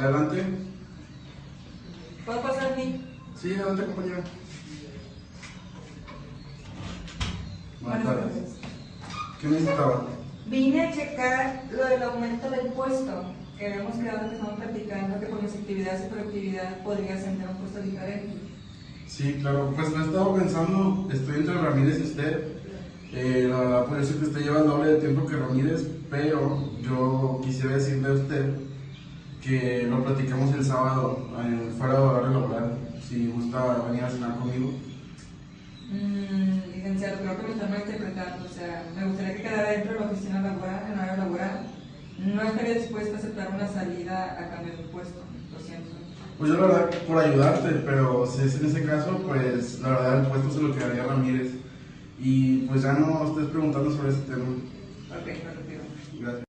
Adelante. ¿Puedo pasar, Nick? Sí, adelante, compañero. Buenas tardes. ¿Qué necesitaba? Vine a checar lo del aumento del puesto. Que habíamos quedado que estamos platicando que con las actividades y productividad podría sentar un puesto diferente. Sí, claro, pues lo he estado pensando, estoy entre Ramírez y usted. La verdad puede ser que usted lleva el doble de tiempo que Ramírez, pero yo quisiera decirle a usted que lo platicamos el sábado, fuera de horario laboral, si gusta venir a cenar conmigo. Licenciado, creo que me están malinterpretando. O sea, me gustaría que quedara dentro de la oficina laboral, en horario laboral. No estaría dispuesta a aceptar una salida a cambio de puesto. Lo siento. Pues yo la verdad por ayudarte, pero si es en ese caso, pues la verdad el puesto se lo quedaría Ramírez. Y pues ya no estés preguntando sobre ese tema. Ok, me retiro. Gracias.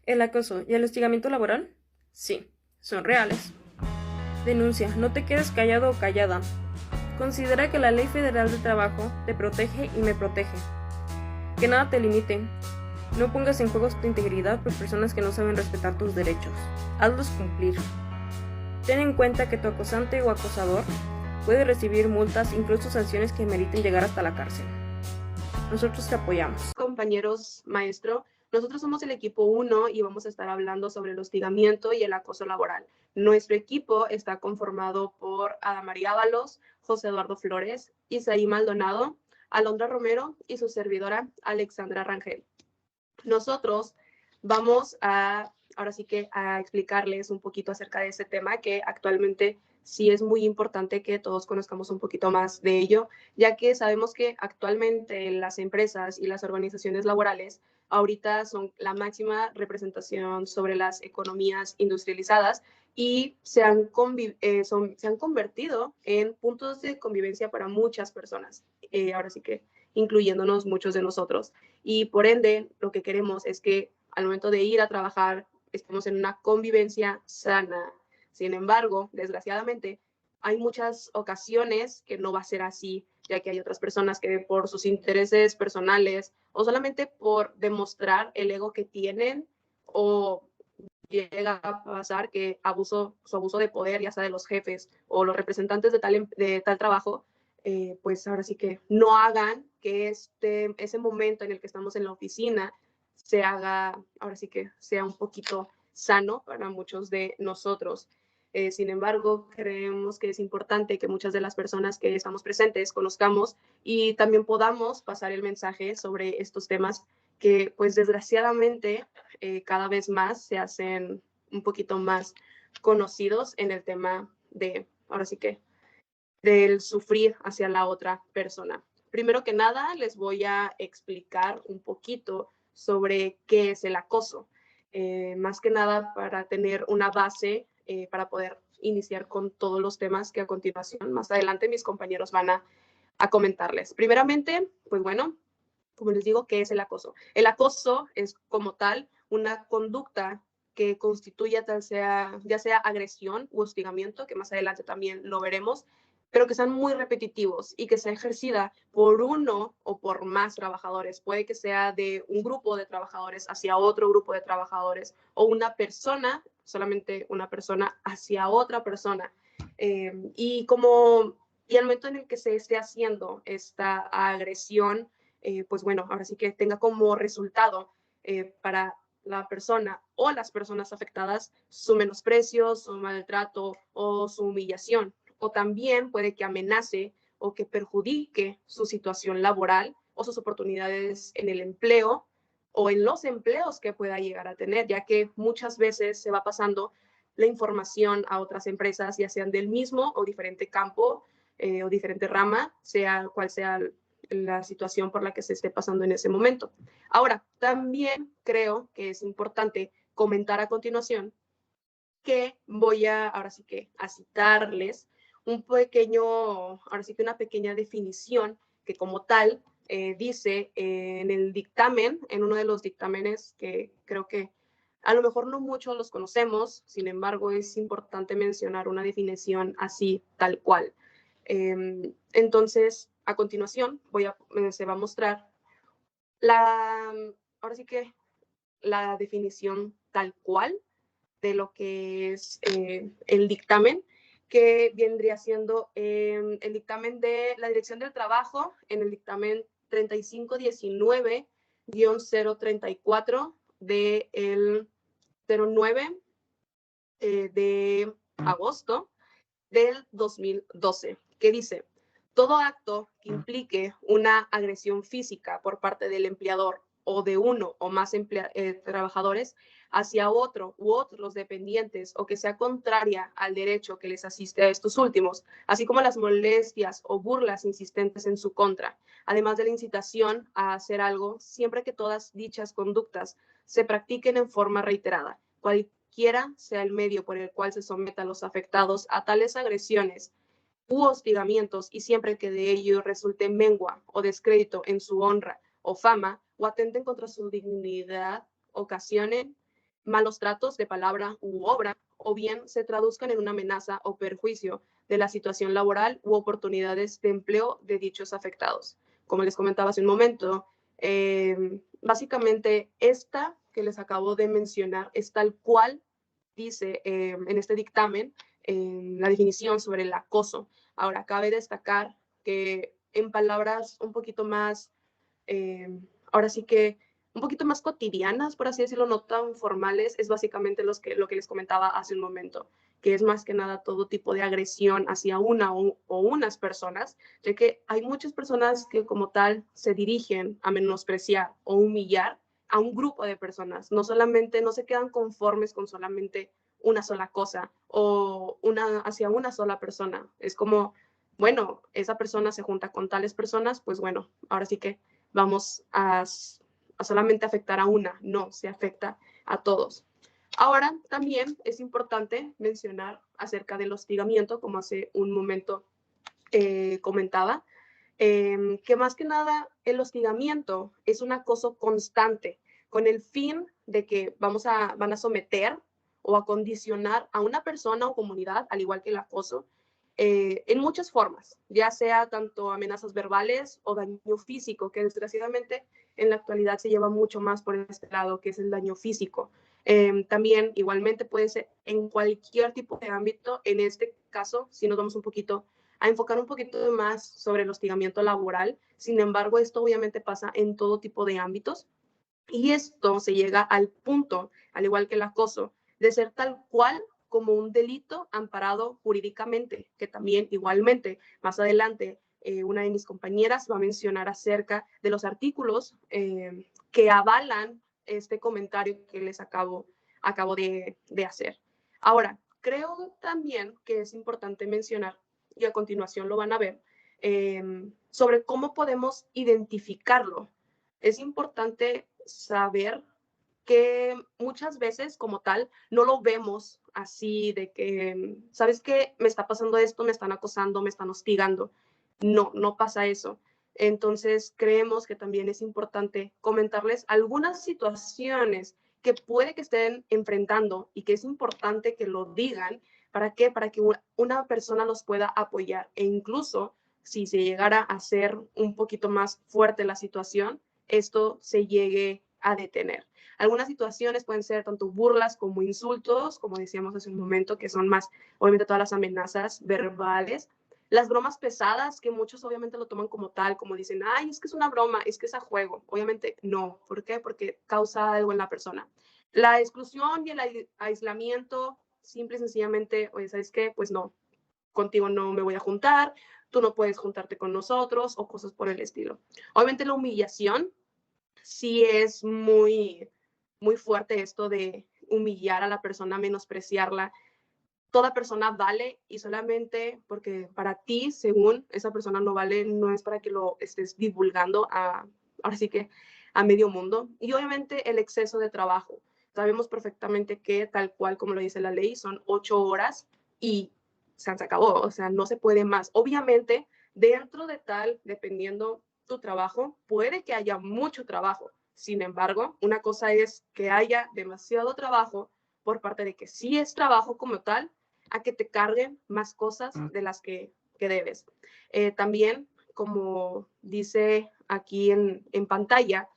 ¿El acoso y el hostigamiento laboral? Sí, son reales. Denuncia, no te quedes callado o callada. Considera que la Ley Federal de Trabajo te protege y me protege. Que nada te limite. No pongas en juego tu integridad por personas que no saben respetar tus derechos. Hazlos cumplir. Ten en cuenta que tu acosante o acosador puede recibir multas, incluso sanciones que meriten llegar hasta la cárcel. Nosotros te apoyamos. Compañeros, maestro, nosotros somos el equipo 1 y vamos a estar hablando sobre el hostigamiento y el acoso laboral. Nuestro equipo está conformado por Adamaría Ábalos, José Eduardo Flores, Isaí Maldonado, Alondra Romero y su servidora Alexandra Rangel. Nosotros vamos ahora sí que a explicarles un poquito acerca de este tema que actualmente sí es muy importante que todos conozcamos un poquito más de ello, ya que sabemos que actualmente las empresas y las organizaciones laborales ahorita son la máxima representación sobre las economías industrializadas y se han convertido en puntos de convivencia para muchas personas, ahora sí que incluyéndonos muchos de nosotros. Y por ende, lo que queremos es que al momento de ir a trabajar estemos en una convivencia sana. Sin embargo, desgraciadamente, hay muchas ocasiones que no va a ser así, ya que hay otras personas que por sus intereses personales o solamente por demostrar el ego que tienen o llega a pasar que su abuso de poder, ya sea de los jefes o los representantes de tal trabajo, pues ahora sí que no hagan que ese momento en el que estamos en la oficina se haga, ahora sí que sea un poquito sano para muchos de nosotros. Sin embargo, creemos que es importante que muchas de las personas que estamos presentes conozcamos y también podamos pasar el mensaje sobre estos temas que, pues desgraciadamente, cada vez más se hacen un poquito más conocidos en el tema de, ahora sí que, del sufrir hacia la otra persona. Primero que nada, les voy a explicar un poquito sobre qué es el acoso. Más que nada para tener una base para poder iniciar con todos los temas que a continuación, más adelante, mis compañeros van a comentarles. Primeramente, pues bueno, como les digo, ¿qué es el acoso? El acoso es como tal una conducta que constituye ya sea agresión u hostigamiento, que más adelante también lo veremos, pero que sean muy repetitivos y que sea ejercida por uno o por más trabajadores. Puede que sea de un grupo de trabajadores hacia otro grupo de trabajadores o una persona, solamente una persona hacia otra persona. Y al momento en el que se esté haciendo esta agresión, pues bueno, ahora sí que tenga como resultado para la persona o las personas afectadas su menosprecio, su maltrato o su humillación. O también puede que amenace o que perjudique su situación laboral o sus oportunidades en el empleo o en los empleos que pueda llegar a tener, ya que muchas veces se va pasando la información a otras empresas, ya sean del mismo o diferente campo o diferente rama, sea cual sea la situación por la que se esté pasando en ese momento. Ahora, también creo que es importante comentar a continuación que voy ahora sí que a citarles ahora sí que una pequeña definición que como tal dice en el dictamen, en uno de los dictámenes que creo que a lo mejor no muchos los conocemos, sin embargo es importante mencionar una definición así tal cual. Entonces, a continuación se va a mostrar ahora sí que la definición tal cual de lo que es el dictamen, que vendría siendo el dictamen de la Dirección del Trabajo, en el dictamen 3519-034 del 09 de agosto del 2012, que dice: todo acto que implique una agresión física por parte del empleador o de uno o más trabajadores hacia otro u otros dependientes, o que sea contraria al derecho que les asiste a estos últimos, así como las molestias o burlas insistentes en su contra, además de la incitación a hacer algo, siempre que todas dichas conductas se practiquen en forma reiterada, cualquiera sea el medio por el cual se sometan los afectados a tales agresiones u hostigamientos, y siempre que de ello resulte mengua o descrédito en su honra o fama, o atenten contra su dignidad, ocasionen malos tratos de palabra u obra, o bien se traduzcan en una amenaza o perjuicio de la situación laboral u oportunidades de empleo de dichos afectados. Como les comentaba hace un momento, básicamente esta que les acabo de mencionar es tal cual dice en este dictamen, la definición sobre el acoso. Ahora, cabe destacar que en palabras un poquito más, ahora sí que un poquito más cotidianas, por así decirlo, no tan formales, es básicamente lo que les comentaba hace un momento, que es más que nada todo tipo de agresión hacia una o unas personas, ya que hay muchas personas que como tal se dirigen a menospreciar o humillar a un grupo de personas. No solamente, no se quedan conformes con solamente una sola cosa o hacia una sola persona. Es como, bueno, esa persona se junta con tales personas, pues bueno, ahora sí que vamos a solamente afectar a una, no, se afecta a todos. Ahora, también es importante mencionar acerca del hostigamiento, como hace un momento comentaba, que más que nada el hostigamiento es un acoso constante con el fin de que van a someter o a condicionar a una persona o comunidad, al igual que el acoso, en muchas formas, ya sea tanto amenazas verbales o daño físico, que desgraciadamente en la actualidad se lleva mucho más por este lado, que es el daño físico. También igualmente puede ser en cualquier tipo de ámbito. En este caso, si nos vamos a enfocar un poquito más sobre el hostigamiento laboral. Sin embargo, esto obviamente pasa en todo tipo de ámbitos, y esto se llega al punto, al igual que el acoso, de ser tal cual como un delito amparado jurídicamente, que también igualmente más adelante una de mis compañeras va a mencionar acerca de los artículos que avalan este comentario que les acabo de hacer. Ahora, creo también que es importante mencionar, y a continuación lo van a ver, sobre cómo podemos identificarlo. Es importante saber que muchas veces como tal no lo vemos así de que, ¿sabes qué? Me está pasando esto, me están acosando, me están hostigando. No, no pasa eso. Entonces creemos que también es importante comentarles algunas situaciones que puede que estén enfrentando y que es importante que lo digan. ¿Para qué? Para que una persona los pueda apoyar, e incluso si se llegara a hacer un poquito más fuerte la situación, esto se llegue a detener. Algunas situaciones pueden ser tanto burlas como insultos, como decíamos hace un momento, que son más, obviamente, todas las amenazas verbales. Las bromas pesadas, que muchos obviamente lo toman como tal, como dicen, ay, es que es una broma, es que es a juego. Obviamente no. ¿Por qué? Porque causa algo en la persona. La exclusión y el aislamiento, simple y sencillamente, oye, ¿sabes qué? Pues no, contigo no me voy a juntar, tú no puedes juntarte con nosotros, o cosas por el estilo. Obviamente la humillación, sí es muy, muy fuerte esto de humillar a la persona, menospreciarla. Toda persona vale, y solamente porque para ti, según esa persona no vale, no es para que lo estés divulgando ahora sí que a medio mundo. Y obviamente el exceso de trabajo. Sabemos perfectamente que tal cual como lo dice la ley, son 8 horas y se acabó, o sea, no se puede más. Obviamente, dentro de tal, dependiendo tu trabajo, puede que haya mucho trabajo. Sin embargo, una cosa es que haya demasiado trabajo por parte de que sí es trabajo como tal, a que te carguen más cosas de las que debes. También, como dice aquí en pantalla,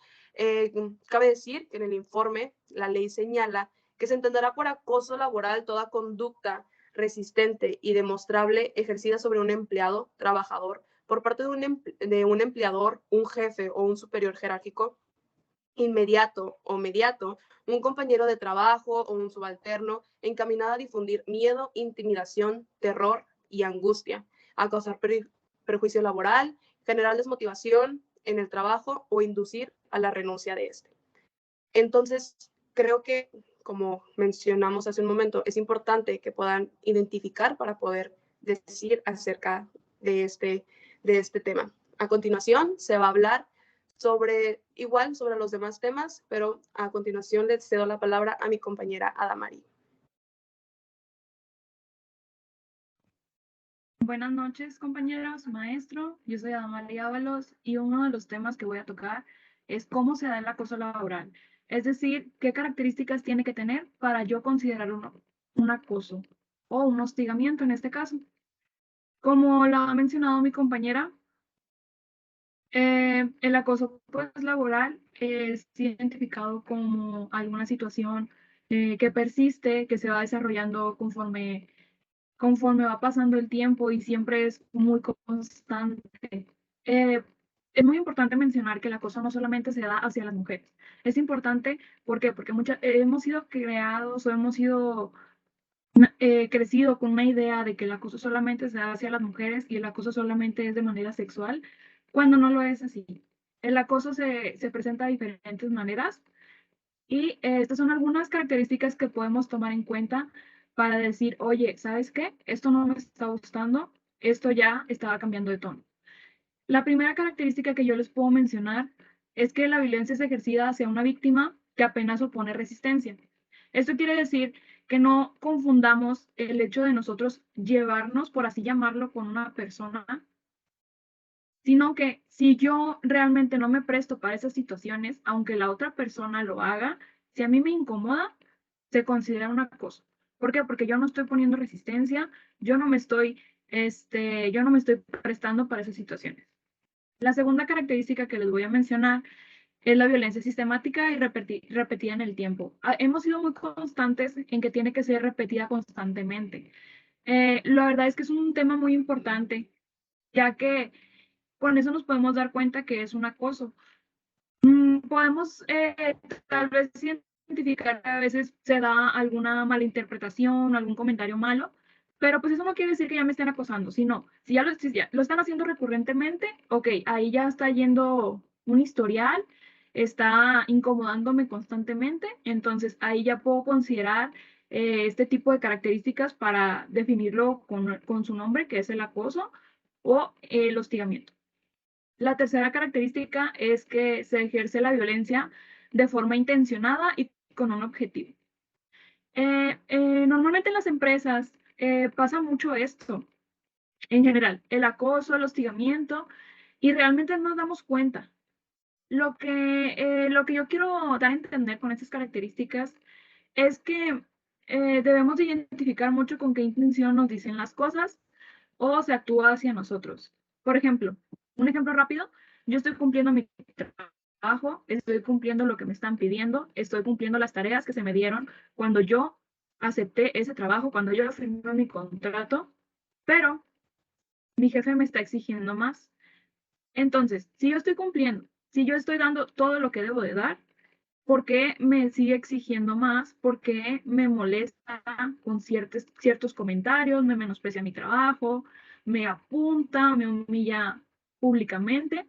cabe decir que en el informe la ley señala que se entenderá por acoso laboral toda conducta resistente y demostrable ejercida sobre un empleado, trabajador, por parte de un empleador, un jefe o un superior jerárquico inmediato o mediato, un compañero de trabajo o un subalterno, encaminada a difundir miedo, intimidación, terror y angustia, a causar perjuicio laboral, generar desmotivación en el trabajo o inducir a la renuncia de este. Entonces, creo que, como mencionamos hace un momento, es importante que puedan identificar para poder decir acerca de este tema. A continuación, se va a hablar sobre los demás temas, pero a continuación le cedo la palabra a mi compañera Adamari. Buenas noches, compañeros, maestro. Yo soy Adamari Ábalos y uno de los temas que voy a tocar es cómo se da el acoso laboral. Es decir, qué características tiene que tener para yo considerar un acoso o un hostigamiento en este caso. Como lo ha mencionado mi compañera, el acoso pues, laboral es identificado como alguna situación que persiste, que se va desarrollando conforme va pasando el tiempo y siempre es muy constante. Eh, es muy importante mencionar que el acoso no solamente se da hacia las mujeres. Es importante, ¿por qué? Porque hemos sido creados o hemos sido crecido con una idea de que el acoso solamente se da hacia las mujeres y el acoso solamente es de manera sexual, cuando no lo es así. El acoso se presenta de diferentes maneras y estas son algunas características que podemos tomar en cuenta para decir, oye, ¿sabes qué? Esto no me está gustando, esto ya estaba cambiando de tono. La primera característica que yo les puedo mencionar es que la violencia es ejercida hacia una víctima que apenas opone resistencia. Esto quiere decir que no confundamos el hecho de nosotros llevarnos, por así llamarlo, con una persona, sino que si yo realmente no me presto para esas situaciones, aunque la otra persona lo haga, si a mí me incomoda, se considera un acoso. ¿Por qué? Porque yo no estoy poniendo resistencia, yo no me estoy prestando para esas situaciones. La segunda característica que les voy a mencionar es la violencia sistemática y repetida en el tiempo. Hemos sido muy constantes en que tiene que ser repetida constantemente. La verdad es que es un tema muy importante, ya que con eso nos podemos dar cuenta que es un acoso. Podemos tal vez identificar que a veces se da alguna malinterpretación, algún comentario malo, pero pues eso no quiere decir que ya me estén acosando, sino si ya lo están haciendo recurrentemente, ok, ahí ya está yendo un historial, está incomodándome constantemente, entonces ahí ya puedo considerar este tipo de características para definirlo con su nombre, que es el acoso o el hostigamiento. La tercera característica es que se ejerce la violencia de forma intencionada y con un objetivo. Normalmente en las empresas pasa mucho esto, en general, el acoso, el hostigamiento, y realmente no nos damos cuenta. Lo que yo quiero dar a entender con estas características es que debemos identificar mucho con qué intención nos dicen las cosas o se actúa hacia nosotros. Por ejemplo, un ejemplo rápido, yo estoy cumpliendo mi trabajo, estoy cumpliendo lo que me están pidiendo, estoy cumpliendo las tareas que se me dieron cuando yo acepté ese trabajo, cuando yo firmé mi contrato, pero mi jefe me está exigiendo más. Entonces, si yo estoy cumpliendo, si yo estoy dando todo lo que debo de dar, ¿por qué me sigue exigiendo más? ¿Por qué me molesta con ciertos comentarios? ¿Me menosprecia mi trabajo? ¿Me apunta? ¿Me humilla públicamente?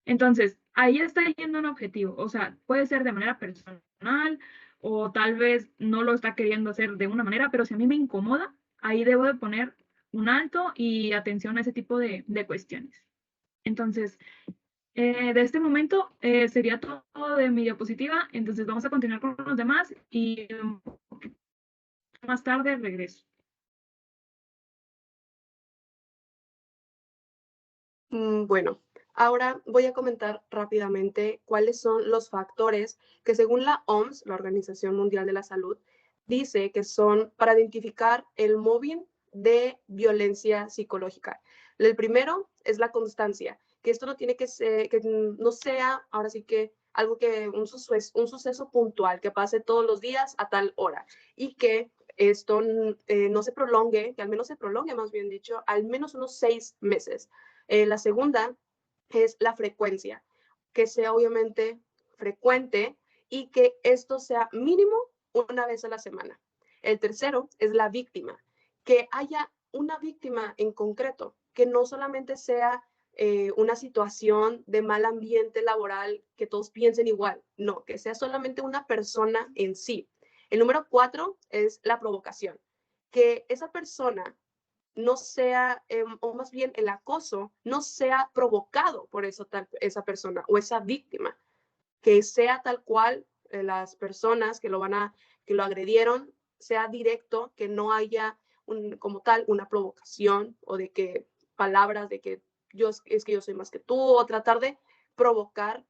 Entonces, ahí está yendo un objetivo. O sea, puede ser de manera personal o tal vez no lo está queriendo hacer de una manera, pero si a mí me incomoda, ahí debo de poner un alto y atención a ese tipo de cuestiones. Entonces, de este momento sería todo de mi diapositiva, entonces vamos a continuar con los demás y más tarde regreso. Bueno, ahora voy a comentar rápidamente cuáles son los factores que según la OMS, la Organización Mundial de la Salud, dice que son para identificar el mobbing de violencia psicológica. El primero es la constancia, que esto no tiene que ser, que no sea ahora sí que algo que, un suceso puntual que pase todos los días a tal hora y que esto no se prolongue, que al menos se prolongue, más bien dicho, al menos unos 6 meses. La segunda es la frecuencia, que sea obviamente frecuente y que esto sea mínimo una vez a la semana. El tercero es la víctima, que haya una víctima en concreto, que no solamente sea una situación de mal ambiente laboral, que todos piensen igual, no, que sea solamente una persona en sí. El número 4 es la provocación, que esa persona no sea, o más bien el acoso, no sea provocado por esa persona o esa víctima, que sea tal cual las personas que lo agredieron, sea directo, que no haya como tal una provocación o de que palabras de que es que yo soy más que tú, o tratar de provocar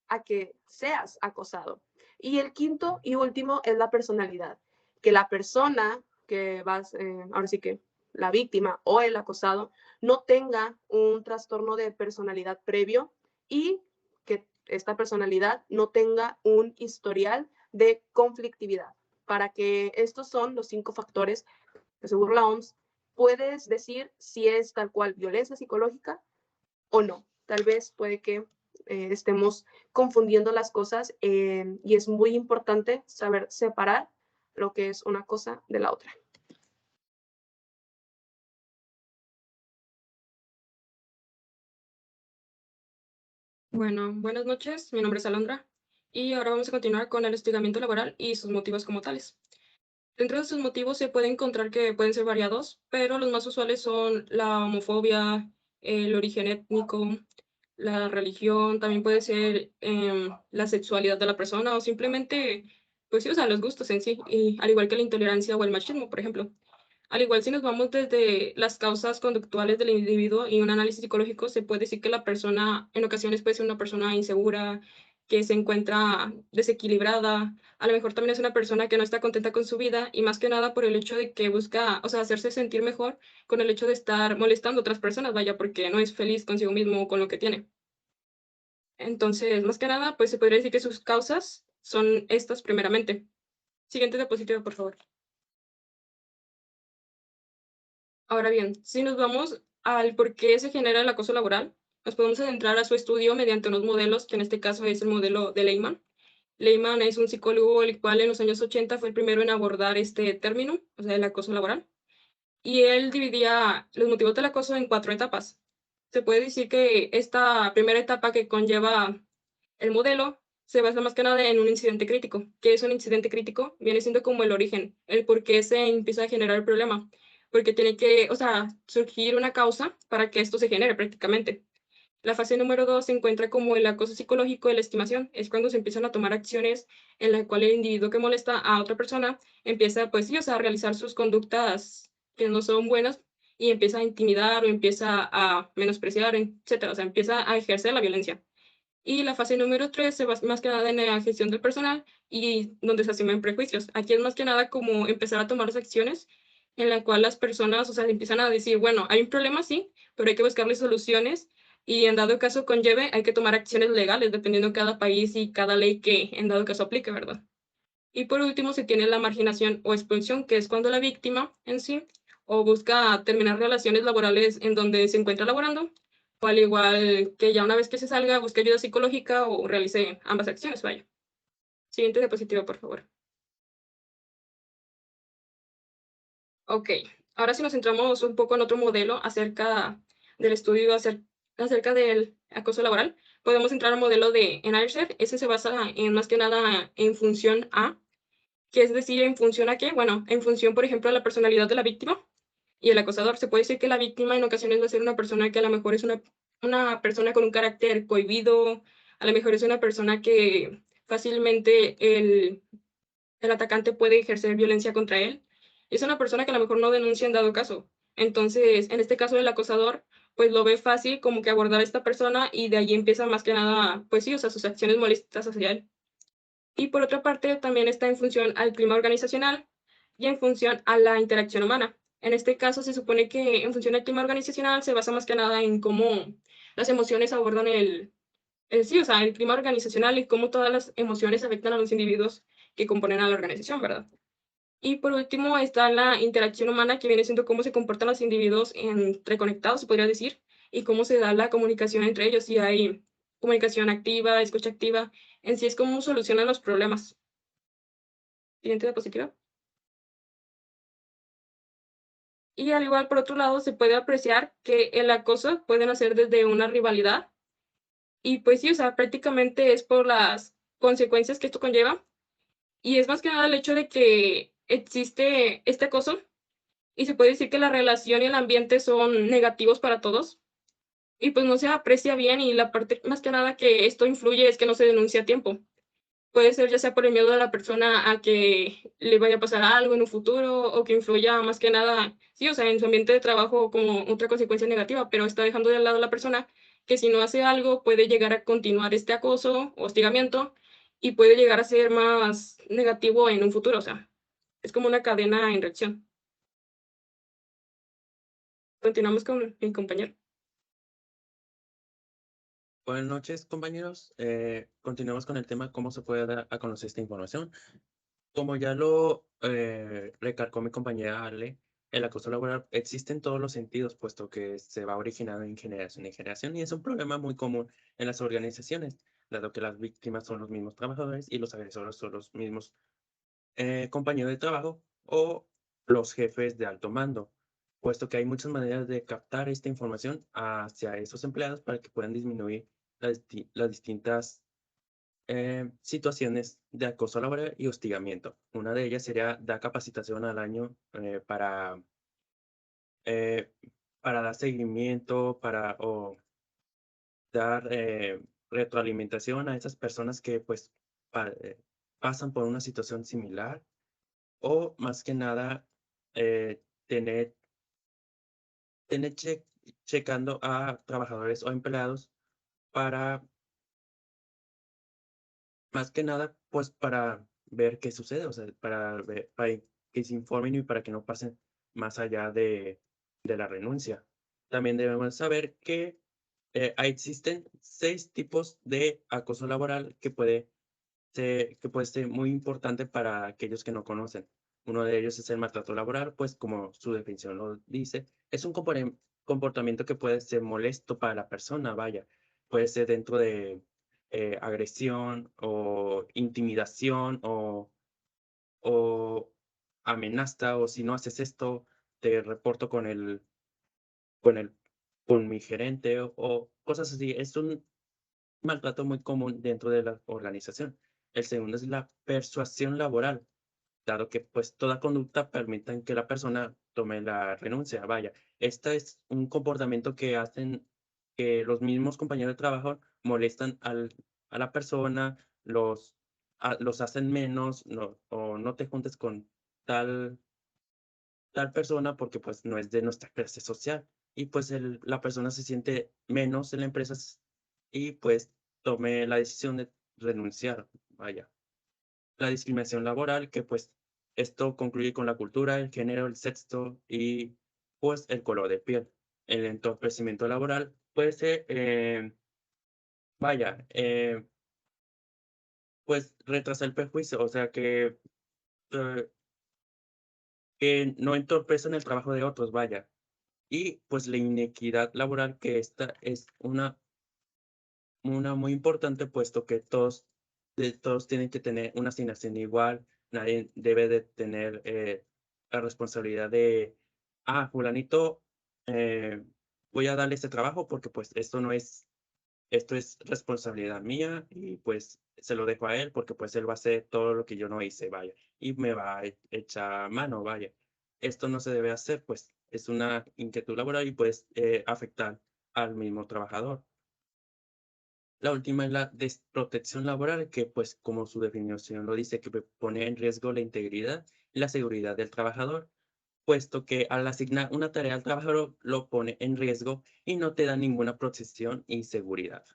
a que seas acosado. Y el quinto y último es la personalidad, que la persona que ahora sí que la víctima o el acosado no tenga un trastorno de personalidad previo y que esta personalidad no tenga un historial de conflictividad. Para que estos son los 5 factores que según la OMS puedes decir si es tal cual violencia psicológica o no. Tal vez puede que estemos confundiendo las cosas y es muy importante saber separar lo que es una cosa de la otra. Bueno, buenas noches, mi nombre es Alondra y ahora vamos a continuar con el hostigamiento laboral y sus motivos como tales. Dentro de sus motivos se puede encontrar que pueden ser variados, pero los más usuales son la homofobia, el origen étnico, la religión, también puede ser la sexualidad de la persona o simplemente, pues sí, o sea, los gustos en sí, y al igual que la intolerancia o el machismo, por ejemplo. Al igual, si nos vamos desde las causas conductuales del individuo y un análisis psicológico, se puede decir que la persona en ocasiones puede ser una persona insegura, que se encuentra desequilibrada, a lo mejor también es una persona que no está contenta con su vida y más que nada por el hecho de que busca, o sea, hacerse sentir mejor con el hecho de estar molestando a otras personas, vaya, porque no es feliz consigo mismo o con lo que tiene. Entonces, más que nada, pues se podría decir que sus causas son estas primeramente. Siguiente diapositiva, por favor. Ahora bien, si nos vamos al por qué se genera el acoso laboral, nos podemos adentrar a su estudio mediante unos modelos, que en este caso es el modelo de Lehmann. Lehmann es un psicólogo el cual en los años 80 fue el primero en abordar este término, o sea, el acoso laboral, y él dividía los motivos del acoso en 4 etapas. Se puede decir que esta primera etapa que conlleva el modelo se basa más que nada en un incidente crítico. ¿Qué es un incidente crítico? Viene siendo como el origen, el por qué se empieza a generar el problema, porque tiene que, o sea, surgir una causa para que esto se genere prácticamente. La fase número 2 se encuentra como el acoso psicológico de la estimación. Es cuando se empiezan a tomar acciones en las cuales el individuo que molesta a otra persona empieza, pues sí, o sea, a realizar sus conductas que no son buenas y empieza a intimidar o empieza a menospreciar, etcétera. O sea, empieza a ejercer la violencia. Y la fase número 3 se basa más que nada en la gestión del personal y donde se asumen prejuicios. Aquí es más que nada como empezar a tomar las acciones en la cual las personas, o sea, empiezan a decir, bueno, hay un problema, sí, pero hay que buscarle soluciones y en dado caso conlleve, hay que tomar acciones legales dependiendo de cada país y cada ley que en dado caso aplique, ¿verdad? Y por último se tiene la marginación o expulsión, que es cuando la víctima en sí o busca terminar relaciones laborales en donde se encuentra laborando, o al igual que ya una vez que se salga, busque ayuda psicológica o realice ambas acciones, vaya. Siguiente diapositiva, por favor. Ok, ahora si nos centramos un poco en otro modelo acerca del estudio acerca del acoso laboral, podemos entrar al modelo de NIRSET. Ese se basa en más que nada en función A, que es decir, en función a qué, bueno, en función, por ejemplo, a la personalidad de la víctima y el acosador. Se puede decir que la víctima en ocasiones va a ser una persona que a lo mejor es una persona con un carácter cohibido, a lo mejor es una persona que fácilmente el atacante puede ejercer violencia contra él. Es una persona que a lo mejor no denuncia en dado caso. Entonces, en este caso, el acosador, pues lo ve fácil como que abordar a esta persona y de ahí empieza más que nada, pues sí, o sea, sus acciones molestas hacia él. Y por otra parte, también está en función al clima organizacional y en función a la interacción humana. En este caso, se supone que en función al clima organizacional se basa más que nada en cómo las emociones abordan sí, o sea, el clima organizacional y cómo todas las emociones afectan a los individuos que componen a la organización, ¿verdad? Y por último está la interacción humana, que viene siendo cómo se comportan los individuos entreconectados, se podría decir, y cómo se da la comunicación entre ellos, si hay comunicación activa, escucha activa, en sí es cómo solucionan los problemas. Siguiente diapositiva. Y al igual, por otro lado, se puede apreciar que el acoso puede nacer desde una rivalidad. Y pues sí, o sea, prácticamente es por las consecuencias que esto conlleva. Y es más que nada el hecho de que existe este acoso y se puede decir que la relación y el ambiente son negativos para todos. Y pues no se aprecia bien y la parte más que nada que esto influye es que no se denuncia a tiempo. Puede ser ya sea por el miedo de la persona a que le vaya a pasar algo en un futuro o que influya más que nada, sí, o sea, en su ambiente de trabajo como otra consecuencia negativa, pero está dejando de lado a la persona que si no hace algo puede llegar a continuar este acoso o hostigamiento y puede llegar a ser más negativo en un futuro, o sea, es como una cadena en reacción. Continuamos con mi compañero. Buenas noches, compañeros. Continuamos con el tema cómo se puede dar a conocer esta información. Como ya lo recalcó mi compañera Ale, el acoso laboral existe en todos los sentidos, puesto que se va originando en generación y es un problema muy común en las organizaciones, dado que las víctimas son los mismos trabajadores y los agresores son los mismos compañeros de trabajo o los jefes de alto mando, puesto que hay muchas maneras de captar esta información hacia esos empleados para que puedan disminuir las distintas situaciones de acoso laboral y hostigamiento. Una de ellas sería dar capacitación al año eh, para dar seguimiento, o dar retroalimentación a esas personas que pues pasan por una situación similar o más que nada eh, tener, checando a trabajadores o empleados para, más que nada, pues para ver qué sucede, o sea, para que se informen y para que no pasen más allá de la renuncia. También debemos saber que existen 6 tipos de acoso laboral que puede ser muy importante para aquellos que no conocen. Uno de ellos es el maltrato laboral, pues como su definición lo dice, es un comportamiento que puede ser molesto para la persona, vaya, puede ser dentro de agresión o intimidación o amenaza o si no haces esto, te reporto con el, con mi gerente o cosas así. Es un maltrato muy común dentro de la organización. El segundo es la persuasión laboral, dado que pues toda conducta permita que la persona tome la renuncia. Vaya, este es un comportamiento que hacen que los mismos compañeros de trabajo molestan a la persona, los hacen menos, o no te juntes con tal, tal persona porque pues no es de nuestra clase social. Y pues la persona se siente menos en la empresa y pues tome la decisión de renunciar. Vaya. La discriminación laboral, que pues esto concluye con la cultura, el género, el sexo y pues el color de piel. El entorpecimiento laboral puede ser, vaya, pues retrasar el perjuicio, o sea eh, que no entorpecen el trabajo de otros, vaya. Y pues la inequidad laboral, que esta es una muy importante, puesto que todos tienen que tener una asignación igual, nadie debe de tener la responsabilidad de, fulanito, voy a darle este trabajo porque pues esto es responsabilidad mía y pues se lo dejo a él porque pues él va a hacer todo lo que yo no hice, vaya, y me va a echar mano, vaya. Esto no se debe hacer, pues es una inquietud laboral y puedes afectar al mismo trabajador. La última es la desprotección laboral, que pues como su definición lo dice, que pone en riesgo la integridad y la seguridad del trabajador, puesto que al asignar una tarea al trabajador lo pone en riesgo y no te da ninguna protección y seguridad.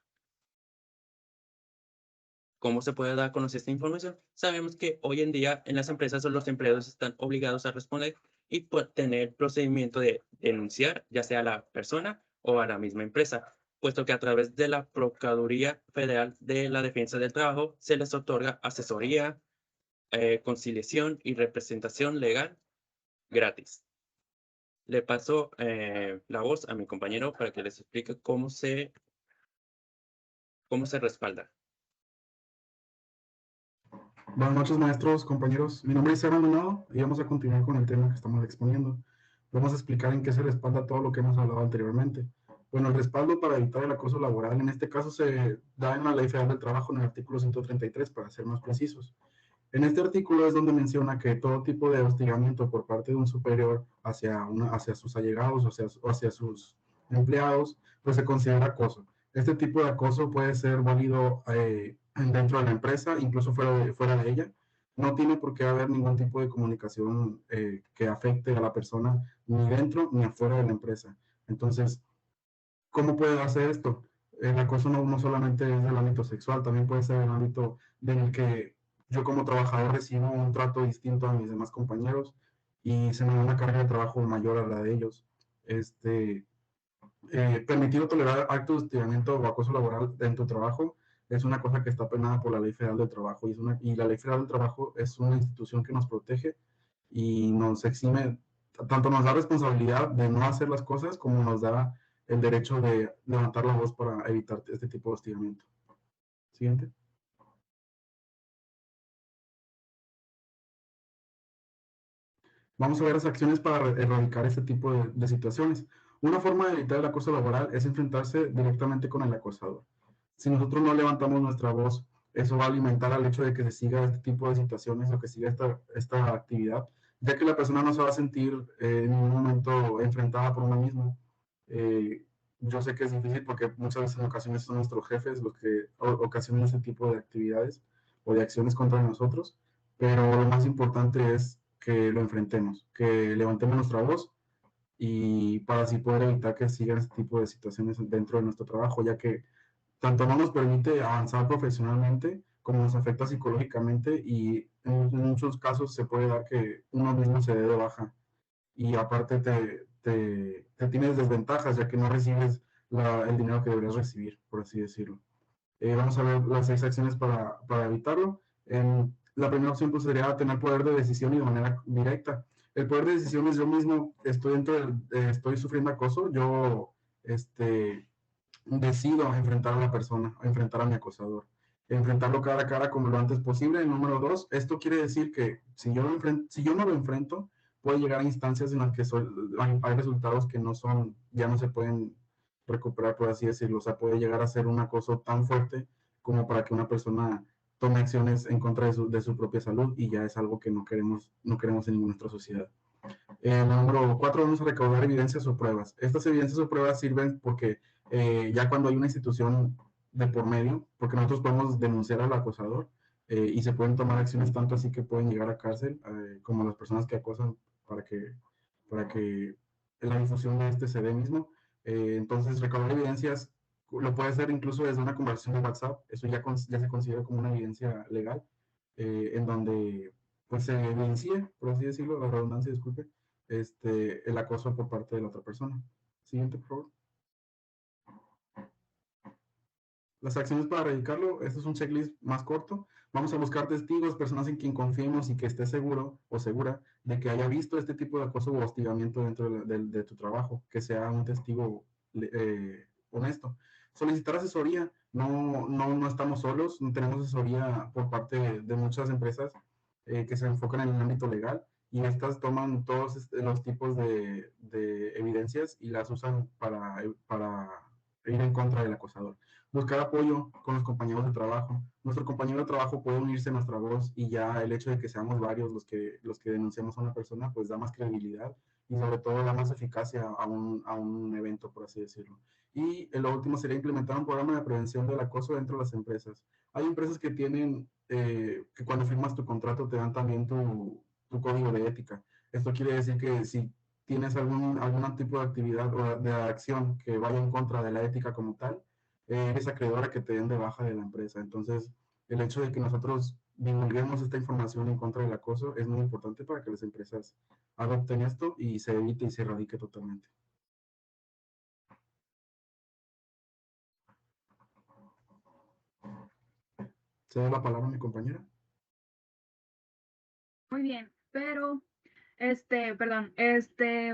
¿Cómo se puede dar a conocer esta información? Sabemos que hoy en día en las empresas los empleados están obligados a responder y tener procedimiento de denunciar, ya sea a la persona o a la misma empresa. puesto que a través de la Procuraduría Federal de la Defensa del Trabajo se les otorga asesoría, conciliación y representación legal gratis. Le paso la voz a mi compañero para que les explique cómo se respalda. Buenas noches, maestros, compañeros. Mi nombre es Aaron Maldonado y vamos a continuar con el tema que estamos exponiendo. Vamos a explicar en qué se respalda todo lo que hemos hablado anteriormente. Bueno, el respaldo para evitar el acoso laboral, en este caso se da en la Ley Federal del Trabajo, en el artículo 133, para ser más precisos. En este artículo es donde menciona que todo tipo de hostigamiento por parte de un superior hacia sus allegados o hacia sus empleados, pues se considera acoso. Este tipo de acoso puede ser válido dentro de la empresa, incluso fuera de ella. No tiene por qué haber ningún tipo de comunicación que afecte a la persona ni dentro ni afuera de la empresa. Entonces, ¿cómo puede hacer esto? El acoso no solamente es del ámbito sexual, también puede ser el ámbito en el que yo como trabajador recibo un trato distinto a mis demás compañeros y se me da una carga de trabajo mayor a la de ellos. Permitir o tolerar actos de hostigamiento o acoso laboral en tu trabajo es una cosa que está penada por la Ley Federal del Trabajo y la Ley Federal del Trabajo es una institución que nos protege y nos exime, tanto nos da responsabilidad de no hacer las cosas como nos da el derecho de levantar la voz para evitar este tipo de hostigamiento. Siguiente. Vamos a ver las acciones para erradicar este tipo de situaciones. Una forma de evitar el acoso laboral es enfrentarse directamente con el acosador. Si nosotros no levantamos nuestra voz, eso va a alimentar al hecho de que se siga este tipo de situaciones o que siga esta actividad, ya que la persona no se va a sentir en ningún momento enfrentada por uno mismo. Yo sé que es difícil porque muchas veces en ocasiones son nuestros jefes los que ocasionan este tipo de actividades o de acciones contra nosotros, pero lo más importante es que lo enfrentemos, que levantemos nuestra voz y para así poder evitar que sigan este tipo de situaciones dentro de nuestro trabajo, ya que tanto no nos permite avanzar profesionalmente como nos afecta psicológicamente y en muchos casos se puede dar que uno mismo se dé de baja y aparte te tienes desventajas ya que no recibes el dinero que deberías recibir, por así decirlo. Vamos a ver las 6 acciones para evitarlo. La primera opción pues, sería tener poder de decisión y de manera directa. El poder de decisión es yo mismo, estoy sufriendo acoso, yo decido enfrentar a la persona, enfrentar a mi acosador, enfrentarlo cara a cara como lo antes posible. Número 2, esto quiere decir que si yo no lo enfrento, puede llegar a instancias en las que hay resultados que ya no se pueden recuperar, por así decirlo. O sea, puede llegar a ser un acoso tan fuerte como para que una persona tome acciones en contra de su propia salud y ya es algo que no queremos en nuestra sociedad. Número 4, vamos a recaudar evidencias o pruebas. Estas evidencias o pruebas sirven porque ya cuando hay una institución de por medio, porque nosotros podemos denunciar al acosador y se pueden tomar acciones tanto así que pueden llegar a cárcel, como las personas que acosan para que la difusión de este se dé mismo. Entonces, recaudar evidencias lo puede hacer incluso desde una conversación de WhatsApp, eso ya se considera como una evidencia legal, en donde pues se evidencia, por así decirlo, la redundancia, disculpe, el acoso por parte de la otra persona. Siguiente, por favor. Las acciones para erradicarlo, este es un checklist más corto. Vamos a buscar testigos, personas en quien confiemos y que esté seguro o segura de que haya visto este tipo de acoso o hostigamiento dentro de tu trabajo, que sea un testigo honesto. Solicitar asesoría, no estamos solos, tenemos asesoría por parte de muchas empresas que se enfocan en el ámbito legal y estas toman todos los tipos de evidencias y las usan para ir en contra del acosador. Buscar apoyo con los compañeros de trabajo. Nuestro compañero de trabajo puede unirse a nuestra voz y ya el hecho de que seamos varios los que denunciamos a una persona, pues da más credibilidad y sobre todo da más eficacia a un evento, por así decirlo. Y lo último sería implementar un programa de prevención del acoso dentro de las empresas. Hay empresas que tienen, que cuando firmas tu contrato te dan también tu código de ética. Esto quiere decir que si tienes algún tipo de actividad o de acción que vaya en contra de la ética como tal, eres acreedora que te den de baja de la empresa. Entonces, el hecho de que nosotros divulguemos esta información en contra del acoso es muy importante para que las empresas adopten esto y se evite y se erradique totalmente. Cedo la palabra a mi compañera. Muy bien, pero,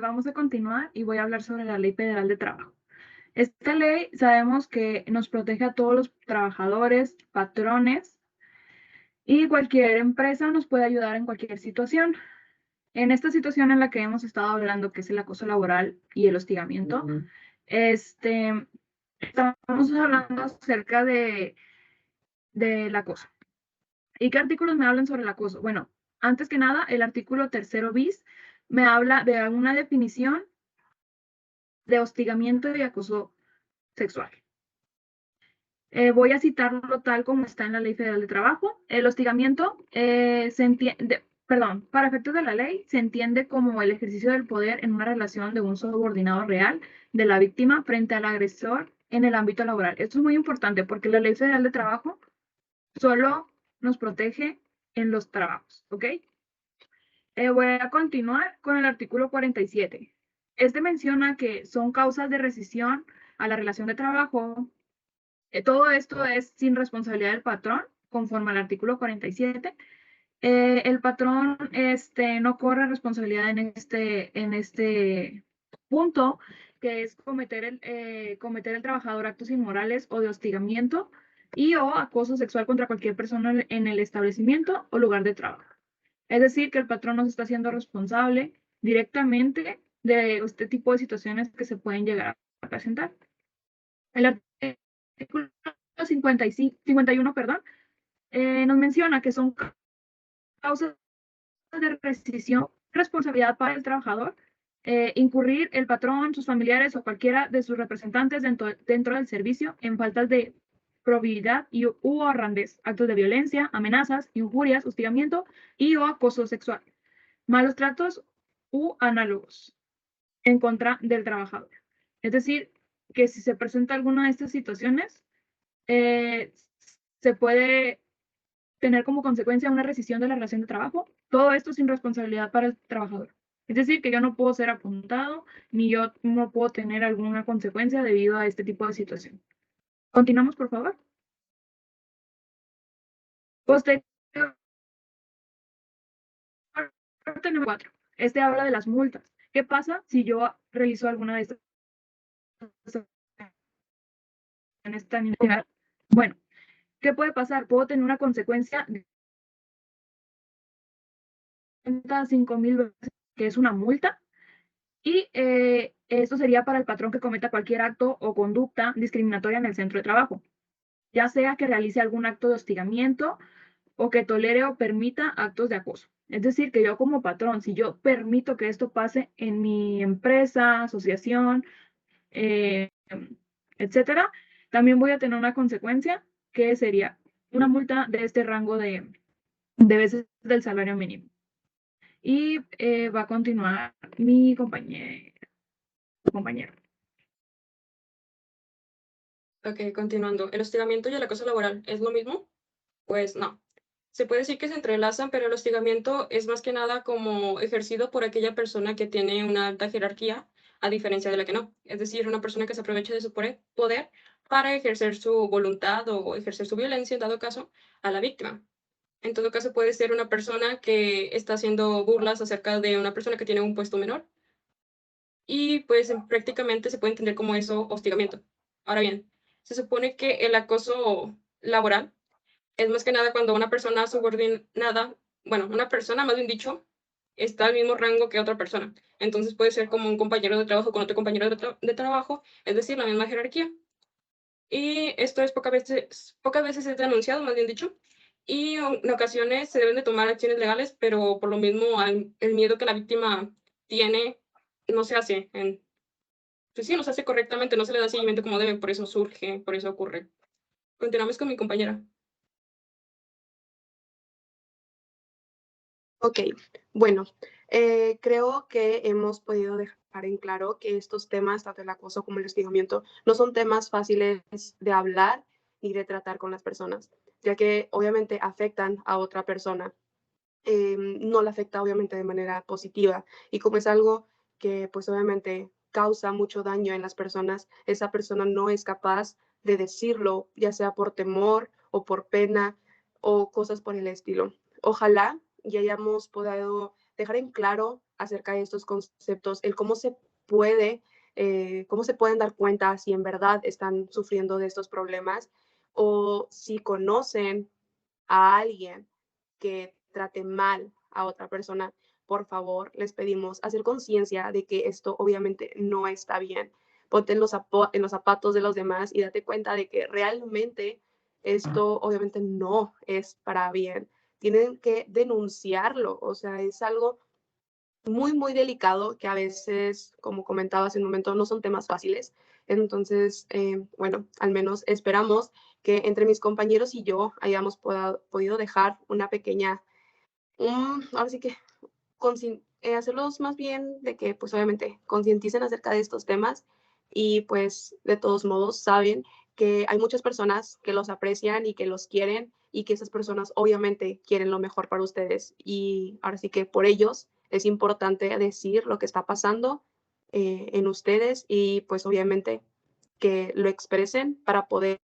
vamos a continuar y voy a hablar sobre la Ley Federal de Trabajo. Esta ley sabemos que nos protege a todos los trabajadores, patrones, y cualquier empresa nos puede ayudar en cualquier situación. En esta situación en la que hemos estado hablando, que es el acoso laboral y el hostigamiento, estamos hablando acerca del acoso. ¿Y qué artículos me hablan sobre el acoso? Bueno, antes que nada, el artículo 3 bis me habla de una definición de hostigamiento y acoso sexual. Voy a citarlo tal como está en la Ley Federal de Trabajo. El hostigamiento para efectos de la ley, se entiende como el ejercicio del poder en una relación de un subordinado real de la víctima frente al agresor en el ámbito laboral. Esto es muy importante porque la Ley Federal de Trabajo solo nos protege en los trabajos, ¿ok? Voy a continuar con el artículo 47. Este menciona que son causas de rescisión a la relación de trabajo. Todo esto es sin responsabilidad del patrón, conforme al artículo 47. El patrón no corre responsabilidad en este punto, que es cometer el trabajador actos inmorales o de hostigamiento y o acoso sexual contra cualquier persona en el establecimiento o lugar de trabajo. Es decir, que el patrón no se está haciendo responsable directamente de este tipo de situaciones que se pueden llegar a presentar. El artículo 51, nos menciona que son causas de rescisión, responsabilidad para el trabajador, incurrir el patrón, sus familiares o cualquiera de sus representantes dentro del servicio en faltas de probidad u honradez, actos de violencia, amenazas, injurias, hostigamiento y o acoso sexual, malos tratos u análogos en contra del trabajador. Es decir, que si se presenta alguna de estas situaciones, se puede tener como consecuencia una rescisión de la relación de trabajo. Todo esto sin responsabilidad para el trabajador. Es decir, que yo no puedo ser apuntado, ni yo no puedo tener alguna consecuencia debido a este tipo de situación. Continuamos, por favor. Posterior, número 4. Este habla de las multas. ¿Qué pasa si yo realizo alguna de estas acciones tan ilegales? Bueno, ¿qué puede pasar? Puedo tener una consecuencia de 5,000 veces, que es una multa, y esto sería para el patrón que cometa cualquier acto o conducta discriminatoria en el centro de trabajo, ya sea que realice algún acto de hostigamiento o que tolere o permita actos de acoso. Es decir, que yo como patrón, si yo permito que esto pase en mi empresa, asociación, etcétera, también voy a tener una consecuencia que sería una multa de este rango de veces del salario mínimo. Y va a continuar mi compañero. Ok, continuando. ¿El hostigamiento y el acoso laboral es lo mismo? Pues no. Se puede decir que se entrelazan, pero el hostigamiento es más que nada como ejercido por aquella persona que tiene una alta jerarquía, a diferencia de la que no. Es decir, una persona que se aprovecha de su poder para ejercer su voluntad o ejercer su violencia, en dado caso, a la víctima. En todo caso, puede ser una persona que está haciendo burlas acerca de una persona que tiene un puesto menor y pues prácticamente se puede entender como eso hostigamiento. Ahora bien, se supone que el acoso laboral es más que nada cuando una persona subordinada, bueno, una persona, más bien dicho, está al mismo rango que otra persona. Entonces puede ser como un compañero de trabajo con otro compañero de trabajo, es decir, la misma jerarquía. Y esto es pocas veces es denunciado, más bien dicho. Y en ocasiones se deben de tomar acciones legales, pero por lo mismo el miedo que la víctima tiene no se hace. Pues sí, no se hace correctamente, no se le da seguimiento como debe, por eso surge, por eso ocurre. Continuamos con mi compañera. Ok, bueno, creo que hemos podido dejar en claro que estos temas, tanto el acoso como el hostigamiento, no son temas fáciles de hablar y de tratar con las personas, ya que obviamente afectan a otra persona. No la afecta obviamente de manera positiva, y como es algo que pues obviamente causa mucho daño en las personas, esa persona no es capaz de decirlo, ya sea por temor o por pena, o cosas por el estilo. Ojalá ya hayamos podido dejar en claro acerca de estos conceptos, el cómo se pueden dar cuenta si en verdad están sufriendo de estos problemas o si conocen a alguien que trate mal a otra persona. Por favor, les pedimos hacer conciencia de que esto obviamente no está bien. Ponte en los zapatos de los demás y date cuenta de que realmente esto obviamente no es para bien. Tienen que denunciarlo, o sea, es algo muy, muy delicado que a veces, como comentaba hace un momento, no son temas fáciles. Entonces, bueno, al menos esperamos que entre mis compañeros y yo hayamos podido dejar una pequeña, ahora sí que hacerlos más bien de que pues obviamente concienticen acerca de estos temas y pues de todos modos saben que hay muchas personas que los aprecian y que los quieren y que esas personas obviamente quieren lo mejor para ustedes y ahora sí que por ellos es importante decir lo que está pasando en ustedes y pues obviamente que lo expresen para poder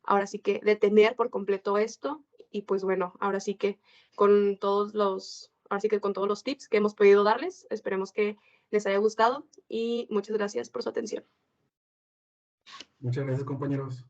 ahora sí que detener por completo esto y pues bueno, ahora sí que con todos los tips que hemos podido darles, esperemos que les haya gustado y muchas gracias por su atención. Muchas gracias, compañeros.